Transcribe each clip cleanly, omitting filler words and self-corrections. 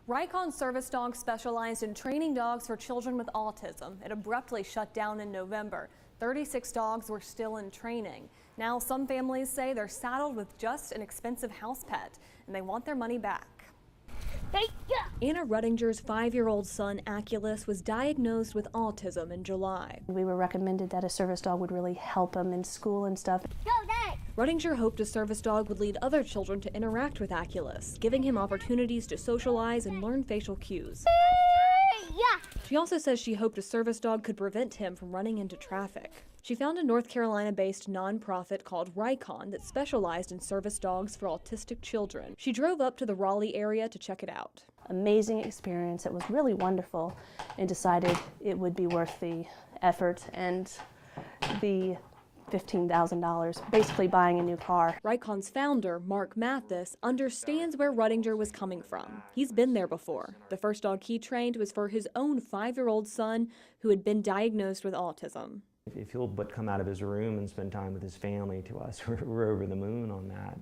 Rycon Service Dogs specialized in training dogs for children with autism. It abruptly shut down in November. 36 dogs were still in training. Now some families say they're saddled with just an expensive house pet and they want their money back. Anna Rudinger's 5-year-old son, Aculus, was diagnosed with autism in July. We were recommended that a service dog would really help him in school and stuff. Rudinger hoped a service dog would lead other children to interact with Aculus, giving him opportunities to socialize and learn facial cues. She also says she hoped a service dog could prevent him from running into traffic. She found a North Carolina-based nonprofit called Rycon that specialized in service dogs for autistic children. She drove up to the Raleigh area to check it out. Amazing experience. It was really wonderful, and decided it would be worth the effort and the $15,000, basically buying a new car. Rycon's founder, Mark Mathis, understands where Rudinger was coming from. He's been there before. The first dog he trained was for his own 5-year-old son who had been diagnosed with autism. If he'll but come out of his room and spend time with his family, to us, we're over the moon on that.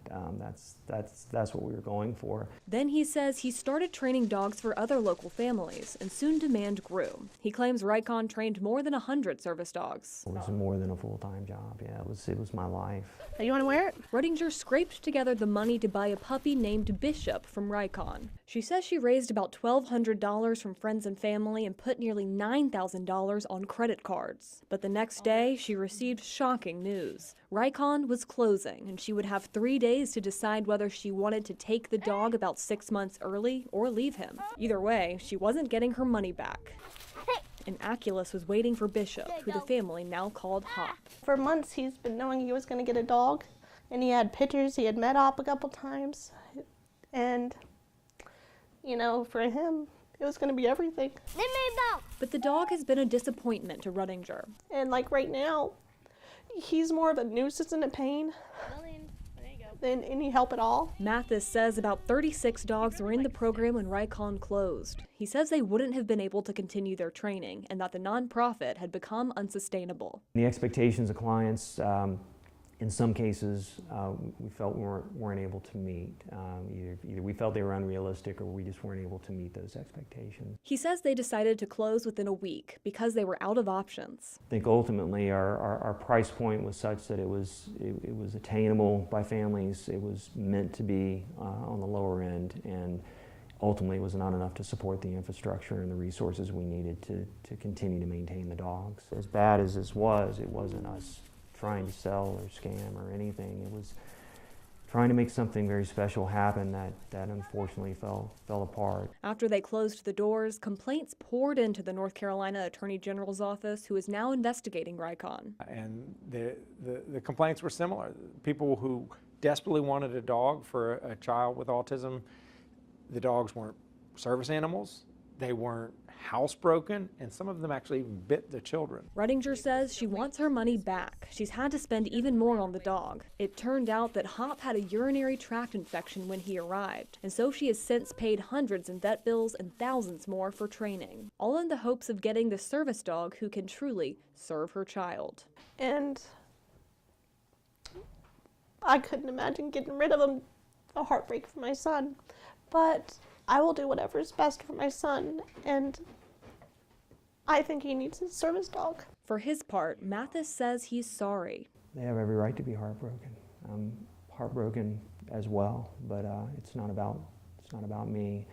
That's what we were going for. Then he says he started training dogs for other local families, and soon demand grew. He claims Rycon trained more than 100 service dogs. It was more than a full-time job. Yeah, it was my life. Hey, you want to wear it? Rudinger scraped together the money to buy a puppy named Bishop from Rycon. She says she raised about $1,200 from friends and family and put nearly $9,000 on credit cards. But the next day, she received shocking news. Rycon was closing, and she would have 3 days to decide whether she wanted to take the dog about 6 months early or leave him. Either way, she wasn't getting her money back. And Aculus was waiting for Bishop, who the family now called Hop. For months, he's been knowing he was going to get a dog, and he had pictures. He had met Hop a couple times, and you know, for him, it was going to be everything. But the dog has been a disappointment to Rudinger. And like right now, he's more of a nuisance and a pain than any help at all. Mathis says about 36 dogs were in the program when Rycon closed. He says they wouldn't have been able to continue their training and that the nonprofit had become unsustainable. The expectations of clients, in some cases, we felt we weren't able to meet. Either we felt they were unrealistic or we just weren't able to meet those expectations. He says they decided to close within a week because they were out of options. I think ultimately our price point was such that it was attainable by families. It was meant to be on the lower end, and ultimately it was not enough to support the infrastructure and the resources we needed to continue to maintain the dogs. As bad as this was, it wasn't us trying to sell or scam or anything. It was trying to make something very special happen that unfortunately fell apart. After they closed the doors, complaints poured into the North Carolina Attorney General's office, who is now investigating Rycon. And the complaints were similar. People who desperately wanted a dog for a child with autism, the dogs weren't service animals, they weren't housebroken, and some of them actually even bit the children. Rudinger says she wants her money back. She's had to spend even more on the dog. It turned out that Hop had a urinary tract infection when he arrived, and so she has since paid hundreds in vet bills and thousands more for training, all in the hopes of getting the service dog who can truly serve her child. And I couldn't imagine getting rid of him. A heartbreak for my son. But I will do whatever is best for my son, and I think he needs a service dog. For his part, Mathis says he's sorry. They have every right to be heartbroken. I'm heartbroken as well, but it's not about me.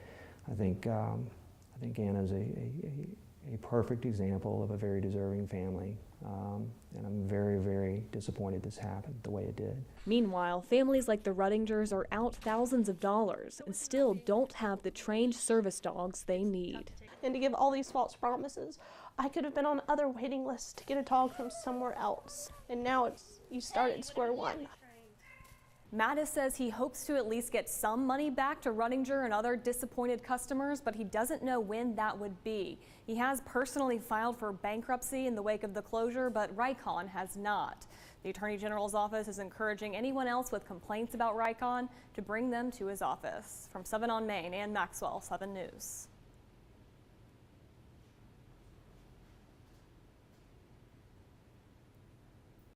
I think Anna's a perfect example of a very deserving family, and I'm very, very disappointed this happened the way it did. Meanwhile, families like the Rudingers are out thousands of dollars and still don't have the trained service dogs they need. And to give all these false promises, I could have been on other waiting lists to get a dog from somewhere else, and now you start at square one. Mathis says he hopes to at least get some money back to Rudinger and other disappointed customers, but he doesn't know when that would be. He has personally filed for bankruptcy in the wake of the closure, but Rycon has not. The Attorney General's office is encouraging anyone else with complaints about Rycon to bring them to his office. From 7 on Main, Ann Maxwell, 7 News.